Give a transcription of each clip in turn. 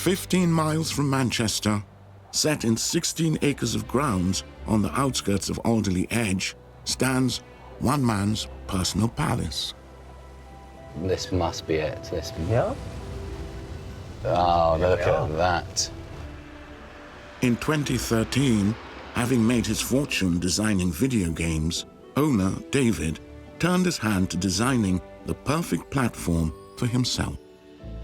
15 miles from Manchester, set in 16 acres of grounds on the outskirts of Alderley Edge, stands one man's personal palace. This must be it. This. Yeah. Oh, look at that. In 2013, having made his fortune designing video games, owner David turned his hand to designing the perfect platform for himself.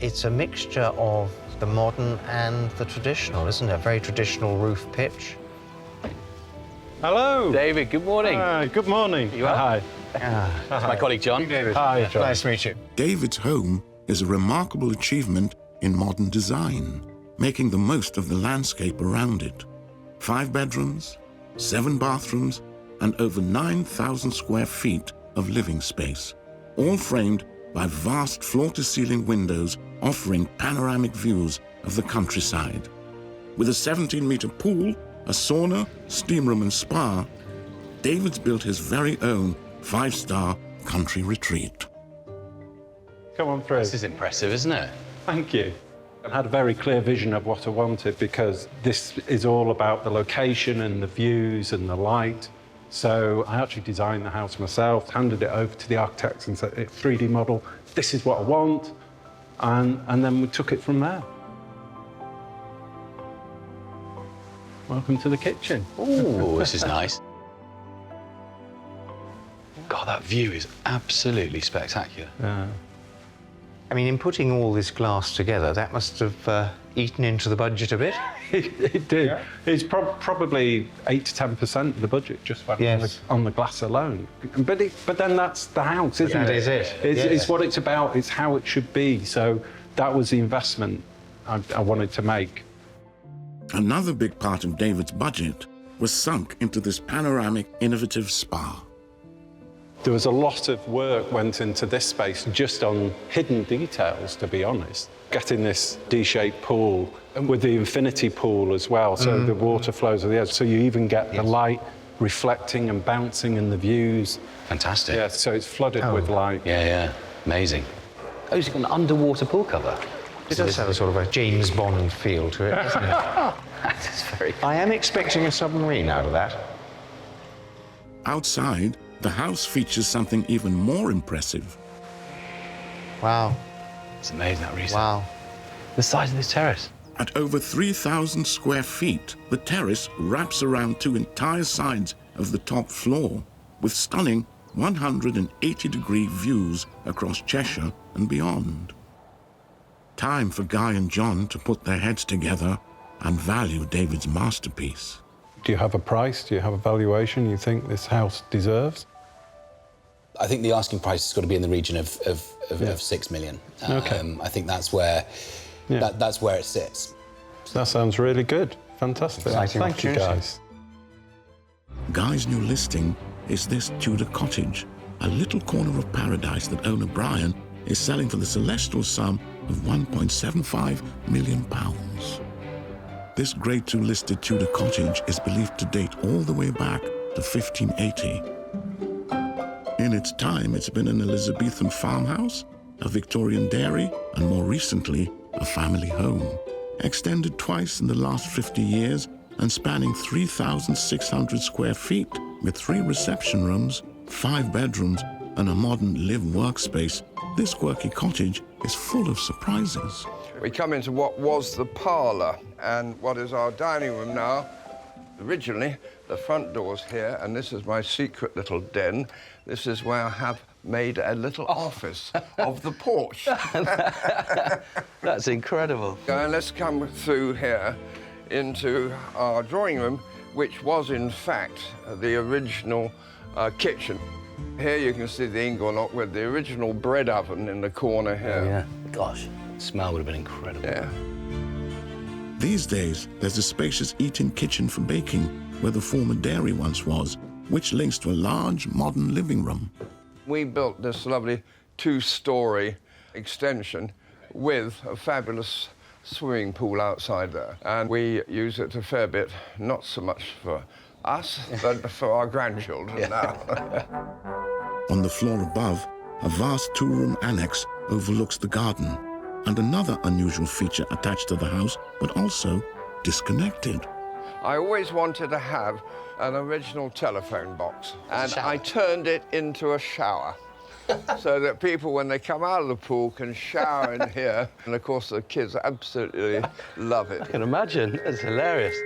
It's a mixture of the modern and the traditional, isn't it? A very traditional roof pitch. Hello. David, good morning. Good morning. You well? Hi. It's my colleague John. David. Hi, John. Nice to meet you. David's home is a remarkable achievement in modern design, making the most of the landscape around it. 5 bedrooms, 7 bathrooms, and over 9,000 square feet of living space, all framed by vast floor-to-ceiling windows offering panoramic views of the countryside. With a 17-meter pool, a sauna, steam room and spa, David's built his very own 5-star country retreat. Come on through. This is impressive, isn't it? Thank you. I had a very clear vision of what I wanted because this is all about the location and the views and the light. So I actually designed the house myself, handed it over to the architects and said, 3D model, this is what I want. And then we took it from there. Welcome to the kitchen. Oh, this is nice. God, that view is absolutely spectacular. I mean, in putting all this glass together, that must have eaten into the budget a bit. It did. Yeah. It's probably 8 to 10% of the budget just went on the glass alone. But then that's the house, isn't it? That is it. It's what it's about. It's how it should be. So that was the investment I wanted to make. Another big part of David's budget was sunk into this panoramic, innovative spa. There was a lot of work went into this space just on hidden details, to be honest. Getting this D-shaped pool with the infinity pool as well, so the water flows at the edge, so you even get the light reflecting and bouncing in the views. Fantastic. Yeah, so it's flooded with light. Yeah, amazing. Oh, it's got an underwater pool cover. It does have a sort of a James Bond feel to it, doesn't it? That is very... I am expecting a submarine out of that. Outside, the house features something even more impressive. Wow. It's amazing, that reason. Wow. The size of this terrace. At over 3,000 square feet, the terrace wraps around 2 entire sides of the top floor, with stunning 180-degree views across Cheshire and beyond. Time for Guy and John to put their heads together and value David's masterpiece. Do you have a price? Do you have a valuation you think this house deserves? I think the asking price has got to be in the region of 6 million. Okay. I think that's where that's where it sits. That sounds really good. Fantastic. Exciting Thank you, guys. Guy's new listing is this Tudor Cottage, a little corner of paradise that owner Brian is selling for the celestial sum of £1.75 million. This Grade 2 listed Tudor Cottage is believed to date all the way back to 1580. In its time, it's been an Elizabethan farmhouse, a Victorian dairy, and more recently, a family home. Extended twice in the last 50 years and spanning 3,600 square feet with 3 reception rooms, 5 bedrooms, and a modern live workspace, this quirky cottage is full of surprises. We come into what was the parlour and what is our dining room now. Originally, the front door's here, and this is my secret little den. This is where I have made a little office of the porch. That's incredible. And let's come through here into our drawing room, which was, in fact, the original kitchen. Here you can see the ingle lock with the original bread oven in the corner here. Oh, yeah. Gosh, the smell would have been incredible. Yeah. These days, there's a spacious eat-in kitchen for baking, where the former dairy once was, which links to a large, modern living room. We built this lovely 2-storey extension with a fabulous swimming pool outside there. And we use it a fair bit, not so much for us, but for our grandchildren now. On the floor above, a vast 2-room annex overlooks the garden, and another unusual feature attached to the house, but also disconnected. I always wanted to have an original telephone box, and I turned it into a shower. So that people, when they come out of the pool, can shower in here. And of course, the kids absolutely love it. I can imagine. It's hilarious.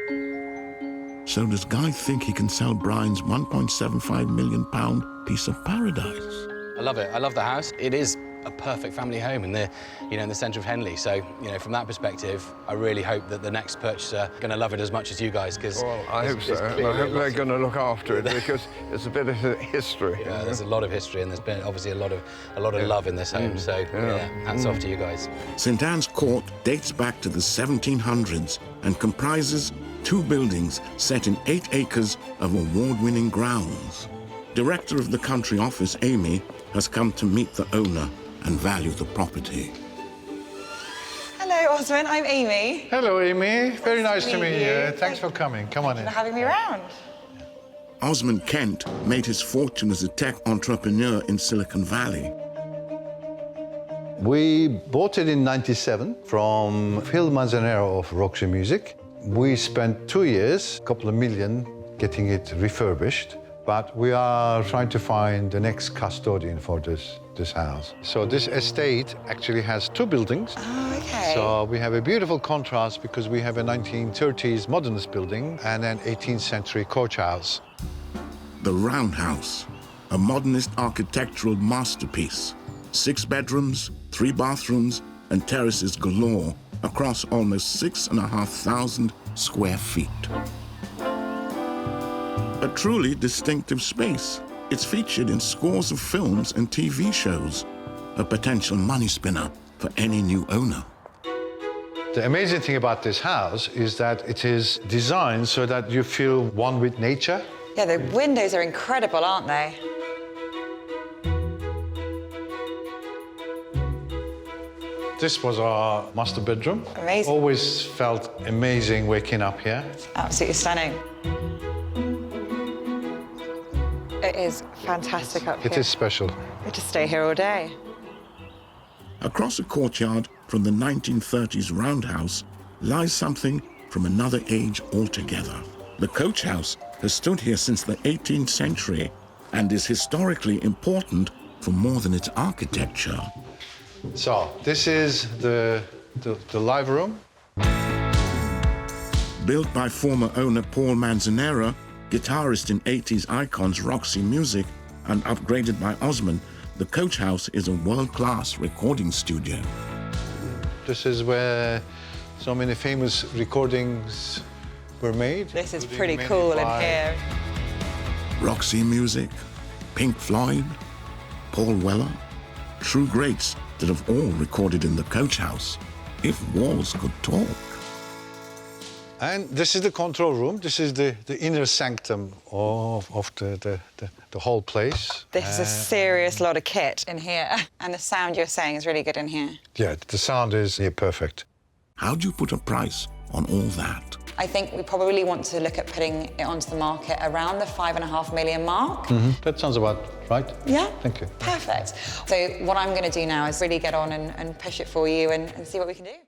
So does Guy think he can sell Brian's £1.75 million piece of paradise? I love it. I love the house. It is a perfect family home in the, in the centre of Henley. So, from that perspective, I really hope that the next purchaser going to love it as much as you guys, because well, I hope so. I hope they're going to look after it because it's a bit of history. Yeah, there's a lot of history, and there's been obviously a lot of love in this home. So, hats off to you guys. St Anne's Court dates back to the 1700s and comprises 2 buildings set in 8 acres of award-winning grounds. Director of the country office, Amy, has come to meet the owner and value the property. Hello, Osman. I'm Amy. Hello, Amy. Very nice to meet you. Thanks for coming. Come on in. Thank you for having me around. Osman Kent made his fortune as a tech entrepreneur in Silicon Valley. We bought it in '97 from Phil Manzanero of Roxy Music. We spent 2 years, a couple of million, getting it refurbished. But we are trying to find the next custodian for this house. So this estate actually has 2 buildings. Oh, okay. So we have a beautiful contrast because we have a 1930s Modernist building and an 18th century coach house. The Roundhouse, a Modernist architectural masterpiece. 6 bedrooms, 3 bathrooms, and terraces galore across almost 6,500 square feet. A truly distinctive space. It's featured in scores of films and TV shows, a potential money spinner for any new owner. The amazing thing about this house is that it is designed so that you feel one with nature. Yeah, the windows are incredible, aren't they? This was our master bedroom. Amazing. Always felt amazing waking up here. Absolutely stunning. It is fantastic up here. It is special. We just stay here all day. Across a courtyard from the 1930s roundhouse lies something from another age altogether. The coach house has stood here since the 18th century and is historically important for more than its architecture. So this is the live room. Built by former owner Paul Manzanera, guitarist in 80s icons Roxy Music, and upgraded by Osman, the coach house is a world-class recording studio. This is where so many famous recordings were made. This is including pretty many cool in by here. Roxy Music, Pink Floyd, Paul Weller, true greats that have all recorded in the coach house, if walls could talk. And this is the control room. This is the inner sanctum of the whole place. This is a serious lot of kit in here. And the sound you're saying is really good in here. Yeah, the sound is perfect. How do you put a price on all that? I think we probably want to look at putting it onto the market around the $5.5 million mark. That sounds about right. Yeah? Thank you. Perfect. So what I'm going to do now is really get on and push it for you and see what we can do.